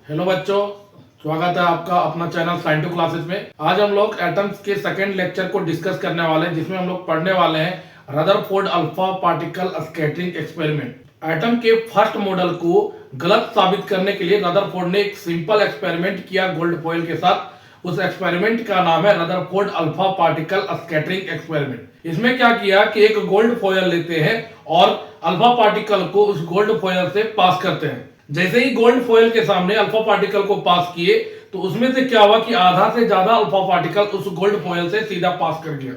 Hello बच्चों, स्वागत है आपका अपना चैनल साइंस टू क्लासेस में। आज हम लोग एटम्स के सेकंड लेक्चर को डिस्कस करने वाले हैं, जिसमें हम लोग पढ़ने वाले हैं Rutherford alpha particle scattering experiment. Atom के फर्स्ट मॉडल को गलत साबित करने के लिए रदरफोर्ड ने एक सिंपल एक्सपेरिमेंट किया गोल्ड फॉयल के साथ। उस एक्सपेरिमेंट का नाम है Rutherford alpha particle scattering experiment. इसमें क्या किया कि एक गोल्ड फॉयल लेते हैं और अल्फा पार्टिकल को उस गोल्ड फॉयल से पास करते हैं। जैसे ही गोल्ड फॉयल के सामने अल्फा पार्टिकल को पास किए तो उसमें से क्या हुआ कि आधा से ज्यादा अल्फा पार्टिकल उस गोल्ड फॉयल से सीधा पास कर गया।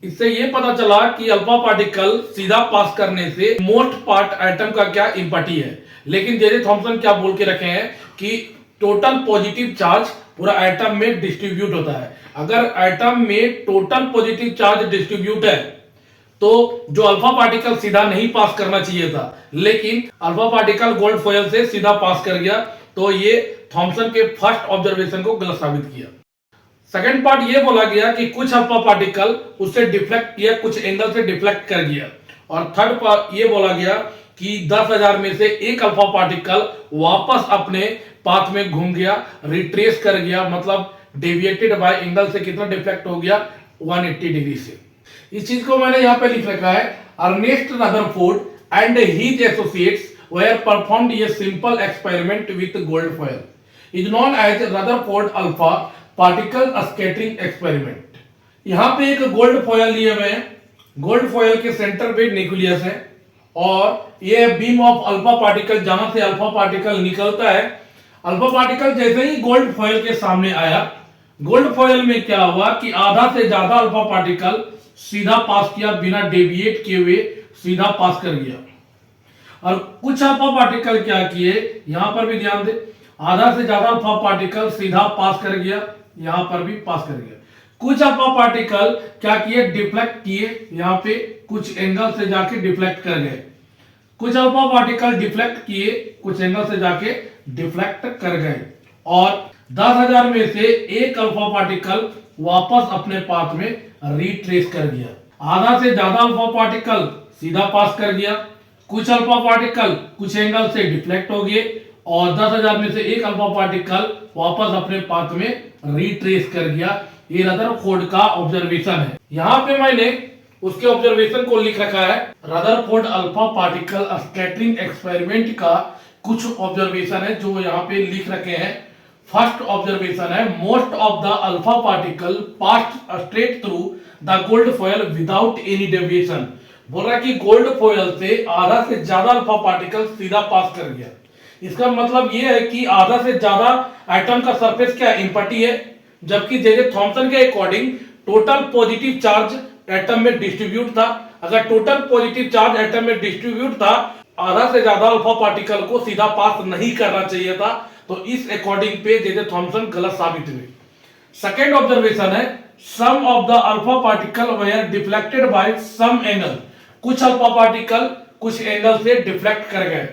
इससे यह पता चला कि अल्फा पार्टिकल सीधा पास करने से मोस्ट पार्ट एटम का क्या इंपैक्ट है। लेकिन जे जे थॉमसन क्या बोल के रखे हैं कि टोटल पॉजिटिव चार्ज पूरा एटम में डिस्ट्रीब्यूट होता है। अगर एटम में टोटल पॉजिटिव चार्ज डिस्ट्रीब्यूट है तो जो अल्फा पार्टिकल सीधा नहीं पास करना चाहिए था, लेकिन अल्फा पार्टिकल गोल्ड फॉयल से सीधा पास कर गया, तो ये थॉमसन के फर्स्ट ऑब्जर्वेशन को गलत साबित किया। सेकंड पार्ट ये बोला गया कि कुछ अल्फा पार्टिकल उससे डिफ्लेक्ट किया, कुछ एंगल से डिफ्लेक्ट कर गया। और थर्ड पार्ट ये बोला गया कि 10,000 में से एक अल्फा पार्टिकल वापस अपने पाथ में घूम गया, रिट्रेस कर गया, मतलब डेविएटेड बाय एंगल से कितना डिफ्लेक्ट हो गया, 180 डिग्री से। इस चीज को मैंने यहां पे लिख रखा है, Ernest Rutherford and his associates were performed a simple experiment with gold foil is known as Rutherford alpha particle scattering experiment. यहां पे एक गोल्ड फॉयल लिए हुए हैं, गोल्ड फॉयल के सेंटर पे न्यूक्लियस है और ये बीम ऑफ अल्फा पार्टिकल, जहां से अल्फा पार्टिकल निकलता है, अल्फा पार्टिकल जैसे ही गोल्ड फॉयल के सामने आया, गोल्ड फॉयल में क्या हुआ कि आधा से ज्यादा अल्फा पार्टिकल सीधा पास किया, बिना डेविएट किए हुए सीधा पास कर गया। और कुछ अल्फा पार्टिकल क्या किए, यहां पर भी ध्यान दे, आधा से ज्यादा अल्फा पार्टिकल सीधा पास कर गया, यहां पर भी पास कर गया। कुछ अल्फा पार्टिकल क्या किए, डिफ्लेक्ट किए, यहां पे कुछ एंगल से जाके डिफ्लेक्ट कर गए। कुछ अल्फा पार्टिकल डिफ्लेक्ट किए, कुछ एंगल से जाके डिफ्लेक्ट कर गए। और 10,000 में से एक अल्फा पार्टिकल वापस अपने पाथ में रिट्रेस कर गया। आधा से ज्यादा अल्फा पार्टिकल सीधा पास कर गया, कुछ अल्फा पार्टिकल कुछ एंगल से डिफ्लेक्ट हो गए और 10,000 में से एक अल्फा पार्टिकल वापस अपने पाथ में रिट्रेस कर गया। ये रदरफोर्ड का ऑब्जर्वेशन है। यहां पे मैंने उसके ऑब्जर्वेशन को लिख रखा है, Rutherford alpha particle scattering experiment का कुछ ऑब्जर्वेशन है जो यहाँ पे लिख रखे हैं। फर्स्ट ऑब्जर्वेशन है, most of the alpha particle passed straight through the gold foil without any deviation. बोल रहा है कि गोल्ड फॉयल से आधा से ज्यादा अल्फा पार्टिकल सीधा पास कर गया। इसका मतलब यह है कि आधा से ज्यादा एटम का सरफेस क्या इंपैक्टी है, जबकि जे जे थॉमसन के according total positive charge atom में डिस्ट्रीब्यूट था। अगर टोटल पॉजिटिव चार्ज एटम में डिस्ट्रीब्यूट था, आधा से ज्यादा अल्फा पार्टिकल को सीधा पास नहीं करना चाहिए था, तो इस अकॉर्डिंग पे जे जे थॉमसन गलत साबित हुए। सेकेंड ऑब्जर्वेशन है, some of the alpha particle were deflected by some angle. कुछ अल्फा पार्टिकल कुछ एंगल से डिफ्लेक्ट कर गए।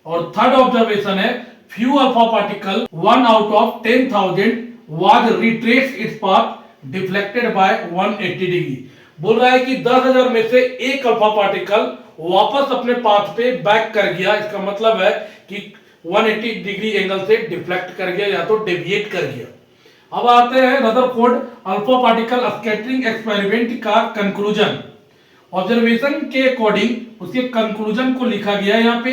और थर्ड ऑब्जर्वेशन है, few alpha particle 1 out of 10,000 was retrace its path deflected by 180 degree. बोल रहा है कि 10,000 में से एक अल्फा पार्टिकल वापस अपने पाथ पे बैक कर गया। इसका मतलब है कि 180 डिग्री एंगल से डिफ्लेक्ट कर गया या तो डेविएट कर गया। अब आते हैं Rutherford alpha particle scattering experiment का कंक्लूजन। ऑब्जर्वेशन के अकॉर्डिंग उसके कंक्लूजन को लिखा गया है यहाँ पे।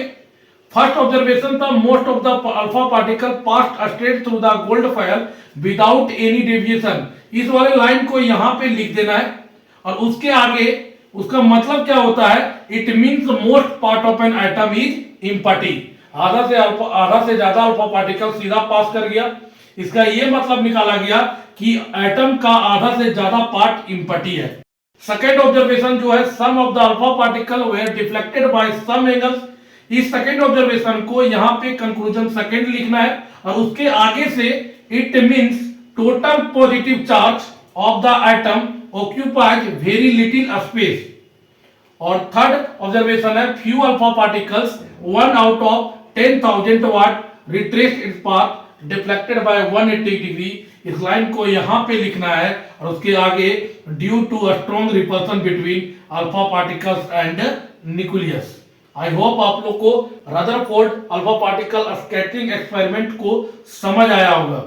फर्स्ट ऑब्जर्वेशन था, most of the alpha particle passed straight through the gold foil without any deviation. इस वाले लाइन को यहाँ पे लिख देना है और उसके आगे उसका मतलब क्या होता है, it means most part of an atom is empty. आधा से ज्यादा अल्फा पार्टिकल सीधा पास कर गया। इसका यह मतलब निकाला गया कि एटम का आधा से ज्यादा पार्ट इंपैक्टी है। सेकेंड ऑब्जर्वेशन जो है, some of the alpha particle were deflected by some angles. इस सेकेंड ऑब्जर्वेशन को यहां पे कंक्लूजन सेकेंड लिखना है और उसके आगे से it means total positive charge of the atom occupies very little space. और थर्ड ऑब्जर्वेशन है, few alpha particles 1 out of 10,000 what retrace its path deflected by 180 degree. इस लाइन को यहां पे लिखना है और उसके आगे due to a strong repulsion between alpha particles and nucleus. I hope आप लोग को Rutherford alpha particle scattering experiment को समझ आया होगा।